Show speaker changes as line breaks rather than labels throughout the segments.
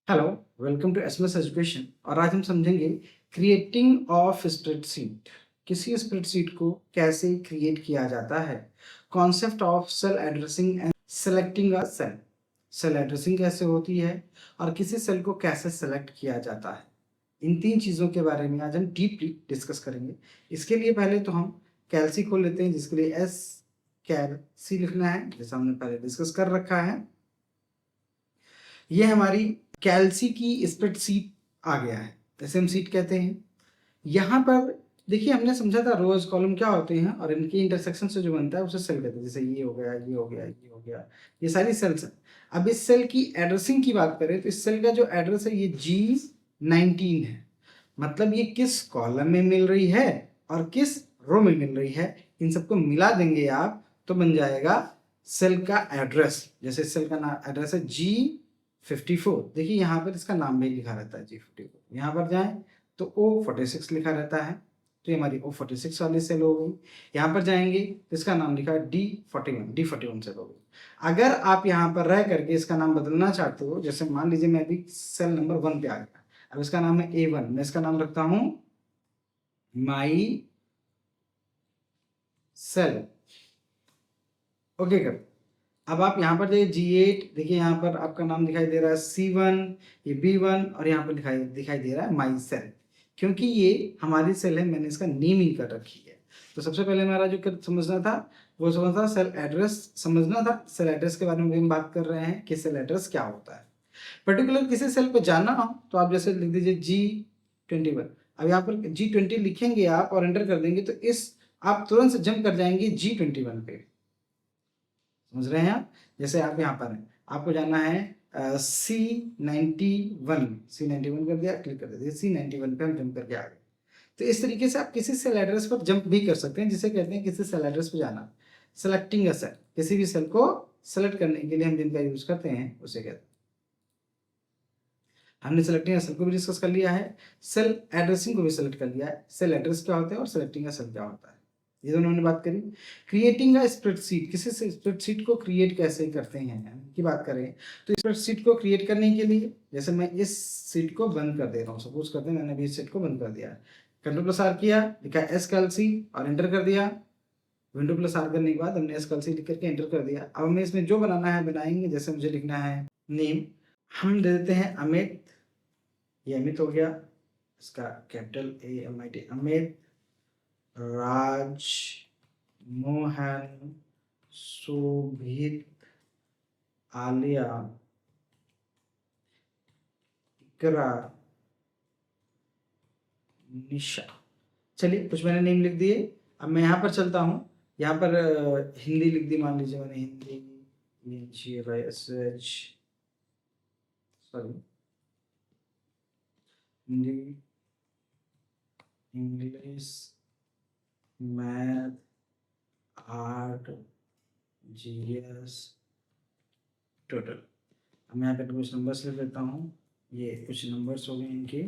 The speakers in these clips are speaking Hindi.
Hello, welcome to SMS education. और आज हम समझेंगे क्रिएटिंग ऑफ स्प्रेडशीट। किसी स्प्रेडशीट को कैसे क्रिएट किया जाता है, concept of cell addressing and selecting a cell. Cell addressing कैसे होती है और किसी सेल को कैसे सेलेक्ट किया जाता है, इन तीन चीज़ों के बारे में आज हम डीपली डिस्कस करेंगे। इसके लिए पहले तो हम कैल्सी खोल लेते हैं, जिसके लिए एस कैल्सी लिखना है, जैसा हमने पहले डिस्कस कर रखा है। ये हमारी कैल्सी की स्प्रेडशीट आ गया है, जैसे हम सीट कहते हैं। यहाँ पर देखिए, हमने समझा था रोज कॉलम क्या होते हैं और इनके इंटरसेक्शन से जो बनता है उसे सेल कहते हैं। जैसे ये हो गया, ये हो गया, ये हो गया, ये सारी सेल्स हैं। अब इस सेल की एड्रेसिंग की बात करें तो इस सेल का जो एड्रेस है ये G19 है। मतलब ये किस कॉलम में मिल रही है और किस रो में मिल रही है, इन सबको मिला देंगे आप तो बन जाएगा सेल का एड्रेस। जैसे सेल का नाम एड्रेस है G54। देखिए यहाँ पर इसका नाम भी लिखा रहता है G54। यहाँ पर जाएं तो O46 लिखा रहता है, तो ये हमारी O46 वाली सेल हो गई। यहाँ पर जाएंगे तो इसका नाम लिखा है D41 सेल हो गई। अगर आप यहाँ पर रह करके इसका नाम बदलना चाहते हो, जैसे मान लीजिए मैं अभी सेल नंबर 1 पे आ गया, अब इसका नाम है A1, मैं इसका नाम रखता हूं माई सेल। ओके कर। अब आप यहाँ पर देखिए G8, देखिए यहाँ पर आपका नाम दिखाई दे रहा है C1, ये B1 और यहाँ पर दिखाई दे रहा है माई सेल। क्योंकि ये हमारी सेल है, मैंने इसका नेमिंग कर रखी है। तो सबसे पहले हमारा जो समझना था वो समझना था सेल एड्रेस, समझना था सेल एड्रेस के बारे में भी हम बात कर रहे हैं कि सेल एड्रेस क्या होता है। पर्टिकुलर किसी सेल पे जाना हो तो आप जैसे लिख दीजिए G21। अब यहाँ पर G20 लिखेंगे आप और एंटर कर देंगे तो इस आप तुरंत से जंप कर जाएंगे G21 पे। समझ रहे हैं आप? जैसे आप यहाँ पर हैं, आपको जाना है C91 कर दिया, क्लिक कर दिया, C91 पे हम जंप करके आ गए। तो इस तरीके से आप किसी सेल एड्रेस पर जंप भी कर सकते हैं, जिसे कहते हैं किसी सेल एड्रेस पर जाना, सेलेक्टिंग अ सेल। किसी भी सेल को सेलेक्ट करने के लिए हम जिनका यूज करते हैं उसे कहते हैं। हमने सेलेक्टिंग अ सेल को भी डिस्कस कर लिया है, सेल एड्रेसिंग को भी सेलेक्ट कर लिया है। सेल एड्रेस क्या होता है और सेलेक्टिंग अ सेल क्या होता है, ये दोनों हमने बात करी। क्रिएटिंग अ स्प्रेडशीट, किसी से स्प्रेडशीट को क्रिएट कैसे करते हैं की बात करें तो स्प्रेडशीट को क्रिएट करने के लिए, जैसे मैं इस सीट को बंद कर दे रहा हूँ, सपोज करते हैं मैंने अभी इस सीट को बंद कर दिया, Ctrl+R किया, लिखा एस कैल्सी और एंटर कर दिया। Window+R करने के बाद हमने एस कैल्सी लिख करके एंटर कर दिया। अब हमें इसमें जो बनाना है बनाएंगे। जैसे मुझे लिखना है नेम, हम दे देते हैं अमित। ये अमित हो गया, इसका कैपिटल AMIT, अमित राज मोहन शोभित आलिया इकरा निशा। चलिए कुछ मैंने नेम लिख दिए। अब मैं यहाँ पर चलता हूँ, यहाँ पर हिंदी लिख दी, मान लीजिए मैंने Hindi sorry Hindi, English, math, art, GS, total. अब मैं यहाँ पे कुछ नंबर्स लिख लेता हूँ, ये कुछ नंबर्स हो गए इनके।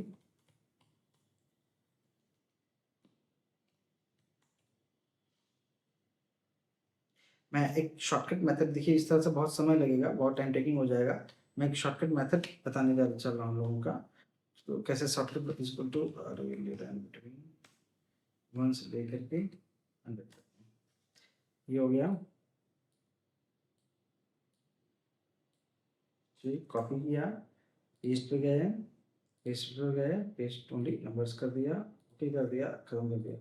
मैं एक शॉर्टकट मेथड, देखिए इस तरह से बहुत समय लगेगा, बहुत टाइम टेकिंग हो जाएगा। मैं एक शॉर्टकट मेथड बताने जा चल रहा हूँ लोगों का, तो कैसे शॉर्टकट इक्वल टू वन से लेकर के 100 तक। ये हो गया, कॉपी किया, पेस्ट पे गए, पेस्ट ओनली नंबर्स कर दिया, ओके कर दिया, खत्म कर दिया।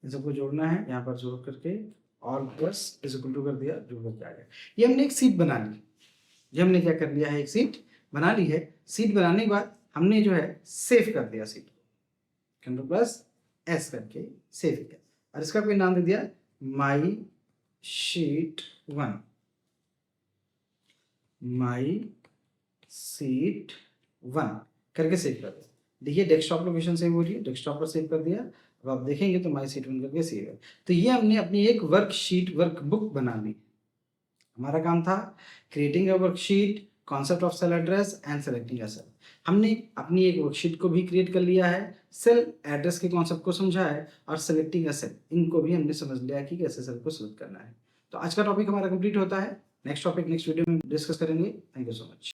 इन सबको जोड़ना है, यहाँ पर जोड़ करके और प्लस इज इक्वल टू कर दिया, जोड़ करके आ गया। ये हमने एक सीट बना ली। ये हमने क्या कर लिया है, एक सीट बना ली है। सीट बनाने के बाद हमने जो है सेव कर दिया सीट को, Ctrl+S करके सेव किया और इसका कोई नाम दे दिया माई शीट 1, माई सीट 1 करके सेव कर दिया। देखिए डेस्कटॉप लोकेशन सेव हो रही है, डेस्कटॉप पर सेव कर दिया। अब आप देखेंगे तो माई सीट 1 करके सेव है। तो ये हमने अपनी एक वर्कशीट, वर्कबुक बना ली। हमारा काम था creating a worksheet, concept of cell address and selecting a cell. हमने अपनी एक वर्कशीट को भी क्रिएट कर लिया है, सेल एड्रेस के कॉन्सेप्ट को समझा है और सेलेक्टिंग अ सेल, इनको भी हमने समझ लिया कि कैसे सेल को सेलेक्ट करना है। तो आज का टॉपिक हमारा कंप्लीट होता है। नेक्स्ट टॉपिक नेक्स्ट वीडियो में डिस्कस करेंगे। Thank you so much.